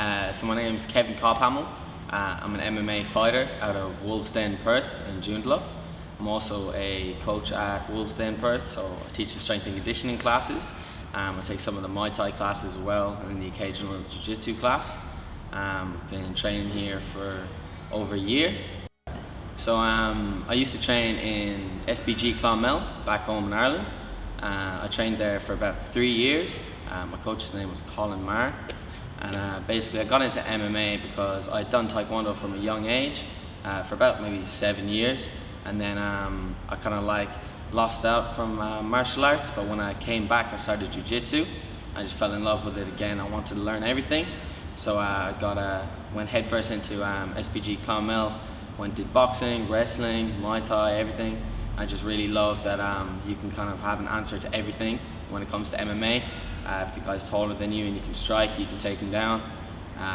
So my name is Kevin Kophamel. I'm an MMA fighter out of Wolves Den, Perth in Joondalup. I'm also a coach at Wolves Den, Perth, so I teach the strength and conditioning classes. I take some of the Muay Thai classes as well, and the occasional Jiu-Jitsu class. I've been training here for over a year. So I used to train in SBG Clonmel back home in Ireland. I trained there for about 3 years. My coach's name was Colin Marr. And basically I got into MMA because I'd done Taekwondo from a young age for about maybe 7 years. And then I kind of lost out from martial arts, but when I came back I started Jiu-Jitsu. I just fell in love with it again. I wanted to learn everything. So I went headfirst into SBG Clonmel, did boxing, wrestling, Muay Thai, everything. I just really love that you can kind of have an answer to everything when it comes to MMA. If the guy's taller than you and you can strike, you can take him down.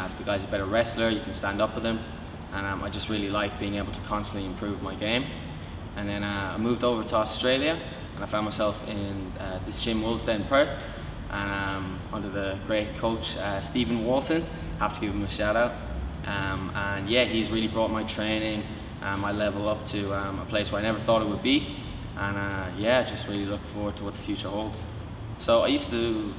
If the guy's a better wrestler, you can stand up with him. And I just really like being able to constantly improve my game. And then I moved over to Australia and I found myself in this gym, Wolves Den, Perth, and under the great coach Stephen Walton. I have to give him a shout out. And yeah, he's really brought my training, my level up to a place where I never thought it would be. And yeah, just really look forward to what the future holds. So I used to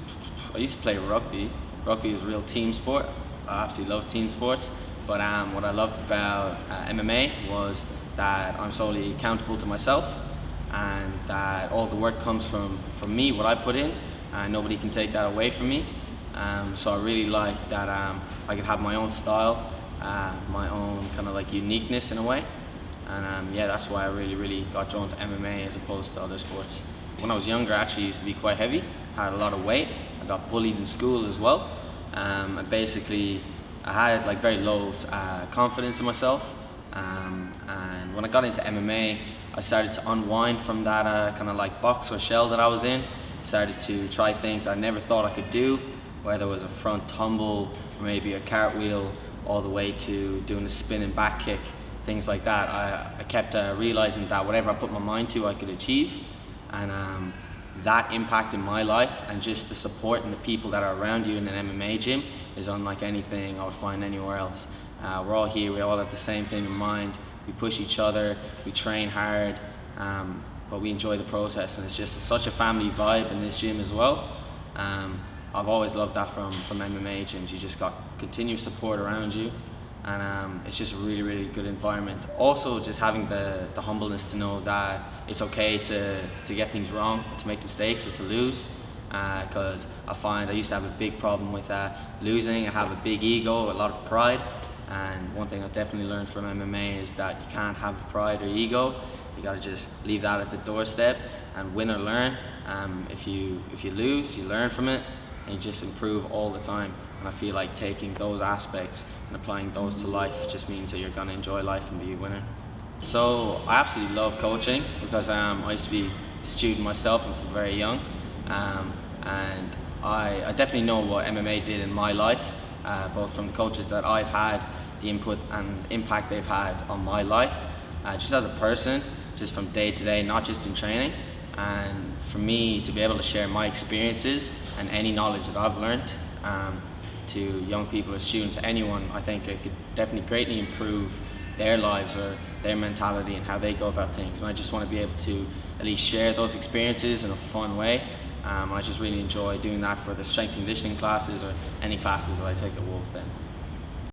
play rugby. Rugby is a real team sport. I absolutely love team sports. But what I loved about MMA was that I'm solely accountable to myself, and that all the work comes from me, what I put in, and nobody can take that away from me. So I really like that I could have my own style, my own kind of like uniqueness in a way. And yeah, that's why I really got drawn to MMA as opposed to other sports. When I was younger, I actually used to be quite heavy, had a lot of weight. I got bullied in school as well. And basically, I had like very low confidence in myself. And when I got into MMA, I started to unwind from that kind of like box or shell that I was in. Started to try things I never thought I could do, whether it was a front tumble or maybe a cartwheel, all the way to doing a spinning back kick, things like that. I kept realizing that whatever I put my mind to, I could achieve. And that impact in my life, and just the support and the people that are around you in an MMA gym, is unlike anything I would find anywhere else. We're all here, we all have the same thing in mind. We push each other, we train hard, but we enjoy the process, and it's just such a family vibe in this gym as well. I've always loved that from MMA gyms. You just got continuous support around you, and it's just a really good environment. Also, just having the humbleness to know that it's okay to get things wrong, to make mistakes or to lose, because I find I used to have a big problem with losing. I have a big ego, a lot of pride, and one thing I've definitely learned from MMA is that you can't have pride or ego. You gotta just leave that at the doorstep and win or learn. If you lose, you learn from it, and you just improve all the time. And I feel like taking those aspects and applying those to life just means that you're gonna enjoy life and be a winner. So I absolutely love coaching because I used to be a student myself since very young, and I definitely know what MMA did in my life, both from the coaches that I've had, the input and impact they've had on my life, just as a person, just from day to day, not just in training. And for me to be able to share my experiences and any knowledge that I've learned to young people or students, anyone, I think it could definitely greatly improve their lives or their mentality and how they go about things. And I just want to be able to at least share those experiences in a fun way. I just really enjoy doing that for the strength and conditioning classes or any classes that I take at Wolves Den.